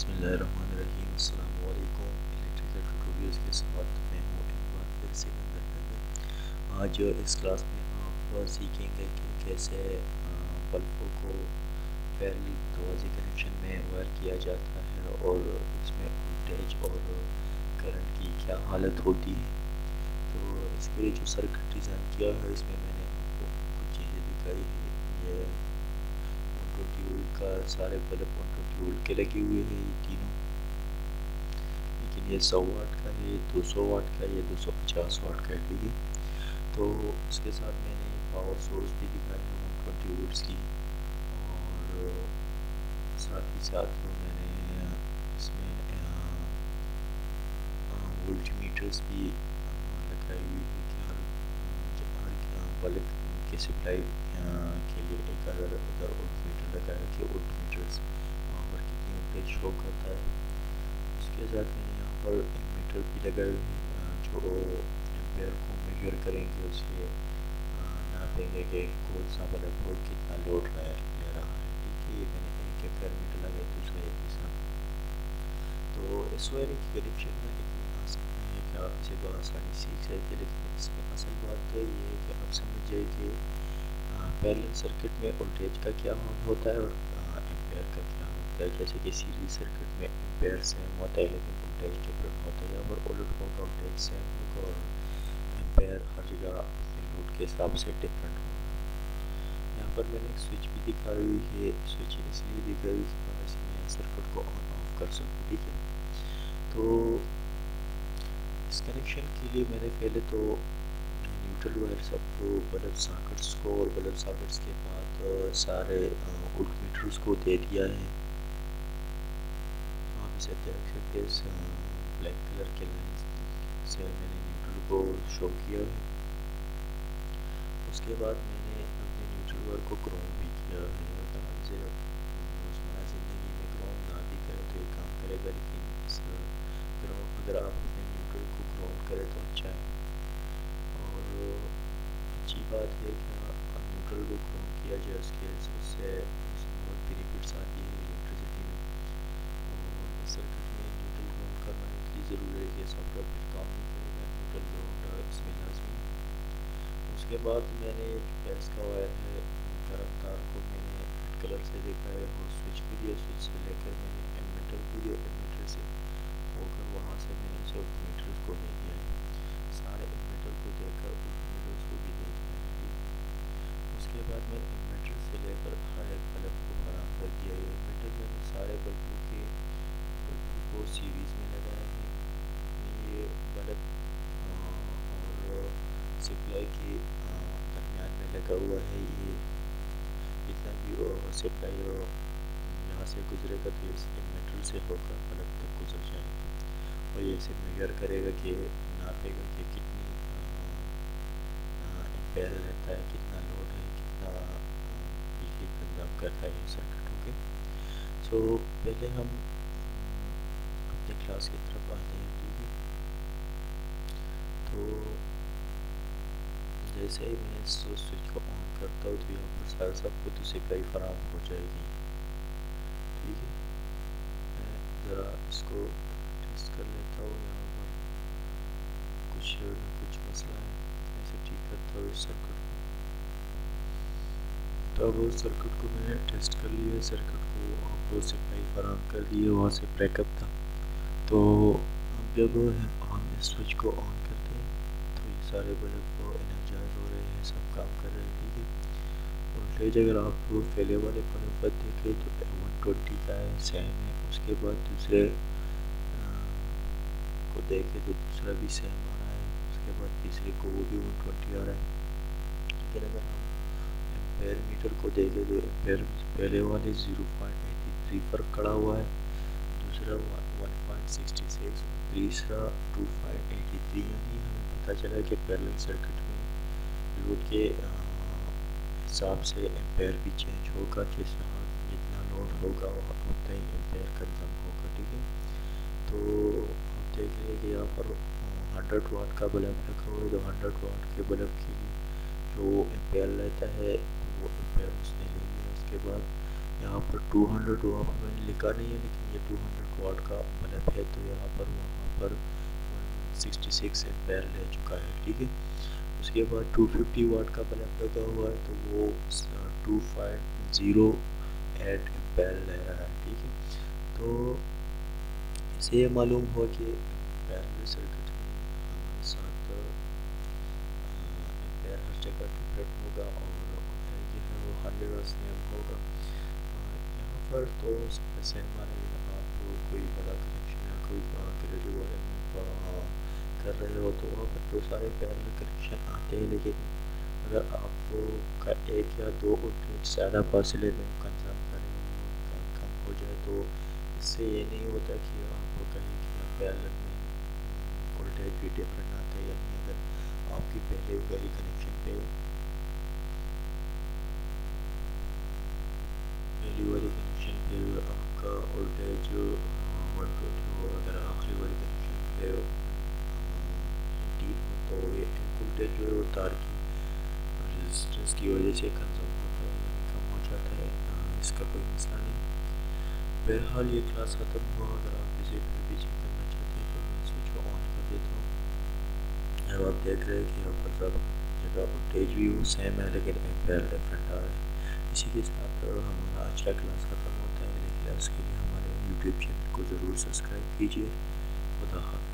بسم اللہ الرحمن الرحیم۔ السلام علیکم۔ الیکٹریکل ٹیوٹوریلز کے ساتھ میں ہوں ایک بار پھر سکندر حیدر۔ آج اس کلاس میں آپ سیکھیں گے کہ کیسے بلبوں کو پیرل توازی کنیکشن میں وائر کیا جاتا ہے اور اس میں وولٹیج اور کرنٹ کی کیا حالت ہوتی ہے۔ تو اس کے لیے جو سرکٹ ڈیزائن کیا ہے اس میں نے آپ کو کچھ چیزیں دکھائی ہے۔ یہ 120 وولٹ کا سارے بلب 120 وولٹ کے لگے ہوئے ہیں یہ تینوں، لیکن یہ 100 واٹ کا ہے، 200 واٹ کا ہے، یہ 250 واٹ کا ہے، ٹھیک ہے۔ تو اس کے ساتھ میں نے پاور سورس بھی دکھائی ہے 120 وولٹس کی، اور ساتھ ہی ساتھ میں نے اس میں وولٹ میٹرز بھی لگائی ہوئی ہے کہ ہر بلب کی سپلائی کے لیے ایک ادھر وولٹ میٹر لگایا کہ وولٹ میٹرز وہاں پر کتنی وولٹیج شو کرتا ہے۔ اس کے ساتھ میں نے یہاں پر میٹر بھی لگائے ہوئے جو ایمپیئر کو میجر کریں گے، اس لیے ناپیں گے کہ کون سا بلب اور کتنا لوڈ لے رہا ہے، ٹھیک ہے۔ یہ میں نے ایک ایمپیئر میٹر لگایا، دوسرا یا تیسرا۔ تو اس وائرنگ کی کنیکشن میں اتنی آسان ہے کہ آپ اسے بآسانی سیکھ سکتے، لیکن اس میں اصل بات تو یہ ہے کہ آپ سمجھ جائے کہ پیرلل سرکٹ میں وولٹیج کا کیا ہوتا ہے اور ایمپیئر کا کیا ہوتا ہے۔ جیسے کہ سیریز سرکٹ میں ایمپیئر سیم ہوتا ہے لیکن وولٹیج ڈفرینٹ ہوتا ہے، یہاں پر الٹ ہوگا، وولٹیج سیم ہوگا اور ایمپیئر ہر جگہ اپنے لوڈ کے حساب سے ڈفرینٹ ہوگا۔ یہاں پر میں نے ایک سوئچ بھی دکھائی ہوئی ہے، سوئچ اس لیے دکھائی ہوئی کہ اس میں سرکٹ کو آن آف کر سکوں، ٹھیک ہے۔ تو اس کنیکشن کے لیے میں نے پہلے تو نیوٹرل وائر سب کو بلب ساکٹس کو اور بلب ساکٹس کے بعد سارے وولٹ میٹرز کو دے دیا ہے۔ آپ اسے دیکھ سکتے ہیں، بلیک کلر کے لائنز سے میں نے نیوٹرل کو شو کیا ہے۔ اس کے بعد میں نے اپنے نیوٹرل وائر کو گراؤنڈ بھی کیا ہے۔ اگر آپ اسے روزمرہ زندگی میں گراؤنڈ نہ بھی کریں تو یہ کام کرے گا، لیکن اگر آپ اپنے نیوٹرل کو گراؤنڈ کریں تو اچھا ہے، اور اچھی بات ہے کہ نیوٹرل کو گراؤنڈ کیا جائے، اس سے بہت بینیفٹس آتی ہے الیکٹریسٹی میں، اور اس سرکٹ میں نیوٹرل گراؤنڈ کرنا اس لیے ضروری ہے کہ سافٹ ویئر پھر کام نہیں کرے گا، نیوٹرل گراؤنڈ اس میں لازمی ہے۔ اس کے بعد میں نے گیس کا وائر ہے، گرم تار کو میں نے ریڈ کلر سے دکھایا اور سوئچ بھی دیا، سوئچ سے لے کر میں نے ایمیٹر بھی دیا، ایمیٹر سے ہو کر وہاں سے میں نے اسے میٹرز کو دے دیا ہے، سارے ایمیٹر کو دے کر میٹرز کو بھی دے دیا ہے۔ اس کے بعد میں ایمیٹر سے لے کر ہر ایک بلب کو فراہم کر دیا ہے۔ ایمیٹر میں نے سارے بلبوں کو سیریز میں لگایا ہے، یہ بلب اور سپلائی کے درمیان میں لگا ہوا ہے۔ یہ جتنا بھی سپلائی یہاں سے گزرے گا تو اس ایمیٹر سے ہو کر بلب تک گزر جائے گا، اور یہ اسے میجر کرے گا کہ ناپے گا کہ کتنی ایمپیئر رہتا ہے، کتنا لوڈ ہے، کتنا بجلی کنزم کرتا ہے یہ سرکٹ، اوکے۔ سو پہلے ہم اپنے کلاس کی طرف آتے ہیں، ٹھیک ہے۔ تو جیسے ہی میں اس سوئچ کو آن کرتا ہوں تو یہاں پر سب کو تو سپلائی فراہم ہو جائے گی، ٹھیک ہے۔ میں ذرا اس کو ٹیسٹ کر لیتا ہوں، یہاں پر کچھ نہ کچھ مسئلہ ہے، ایسے ٹھیک کرتا ہوں اس سرکٹ کو۔ تو اب اس سرکٹ کو میں نے ٹیسٹ کر لیا، سرکٹ کو آپ کو سپلائی فراہم کر دی ہے، وہاں سے بریک اپ تھا۔ تو جب ہم اس سوئچ کو آن کرتے ہیں تو یہ سارے بلب انرجائز ہو رہے ہیں، سب کام کر رہے ہیں، ٹھیک ہے۔ وولٹیج اگر آپ پہلے والے بلب پر دیکھیں تو 120 کا ہے، سیم ہے۔ اس کے بعد دوسرے کو دیکھیں تو دوسرا بھی سیم آ رہا ہے، اس کے بعد تیسرے کو وہ بھی 120 آ رہا ہے، لیکن اگر ہم ایمپیئر میٹر کو دیکھیں تو ایمپیئر پہلے والے 0.83 پر کھڑا ہوا ہے، دوسرا 1.66 اور تیسرا 2.83، یعنی ہمیں پتہ چلا کہ پیرلل سرکٹ میں لوڈ کے حساب سے ایمپیئر بھی چینج ہوگا، جس طرح جتنا لوڈ ہوگا اتنا ہی ایمپیئر کنزم ہوگا، ٹھیک ہے۔ تو آپ دیکھ رہے ہیں کہ یہاں پر 100 واٹ کا بلب رکھا ہوا ہے، تو 100 واٹ کے بلب کے لیے جو ایمپیئر لیتا ہے تو وہ ایمپیئر اس نے لے لیا۔ اس کے بعد یہاں پر 200 واٹ میں نے لکھا نہیں ہے، لیکن یہ 200 واٹ کا بلب ہے، تو یہاں پر وہاں پر 166 ایمپیئر لے چکا ہے، ٹھیک ہے۔ اس کے بعد 250 واٹ کا بلب لگا ہوا ہے، تو وہ 2.08 ایمپیئر لے رہا ہے، ٹھیک ہے۔ تو اس سے یہ معلوم ہوا کہ پیرلل سرکٹ میں ہمارے ساتھ ایمپیئر ہر جگہ ڈفرینٹ ہوگا، اور جو ہے وہ 100 اور سیم ہوگا۔ یہاں پر تو سیم آ رہے گا، آپ کوئی بڑا کنیکشن یا کوئی گریڈ والے میں کر رہے ہو تو وہاں پر تو سارے پیرلل کنیکشن آتے ہیں، لیکن اگر آپ کا ایک یا دو وولٹیج زیادہ فاصلے میں کنزرو کریں کم ہو جائے، تو اس سے یہ نہیں ہوتا کہ آپ کو کہیں کہ پیرلل میں وولٹیج بھی ڈفرینٹ آتا ہے، یعنی اگر آپ کی پہلے والی کنیکشن پہ آپ کا وولٹیج 120 ہو، اگر آخری والی کنیکشن پہ 18 ہو، تو یہ ایک وولٹیج جو ہے وہ تار کی ریزسٹنس کی وجہ سے کنزرو ہوتا ہے، یعنی کم ہو جاتا ہے، اس کا کوئی مسئلہ نہیں۔ بہرحال یہ کلاس ختم ہوا، اگر آپ اسے پھر بھی چیک کرنا چاہتے ہیں تو میں سوئچ کو آن کر دیتا ہوں۔ اب آپ دیکھ رہے ہیں کہ یہاں پر سب جگہ وولٹیج بھی وہ سیم ہے، لیکن ایمپیئر ڈفرینٹ آ رہا ہے۔ اسی کے ساتھ ہمارا آج کا کلاس ختم ہوتا ہے، لیکن اس کے لیے ہمارے یوٹیوب چینل کو ضرور سبسکرائب کیجیے۔ خدا حافظ۔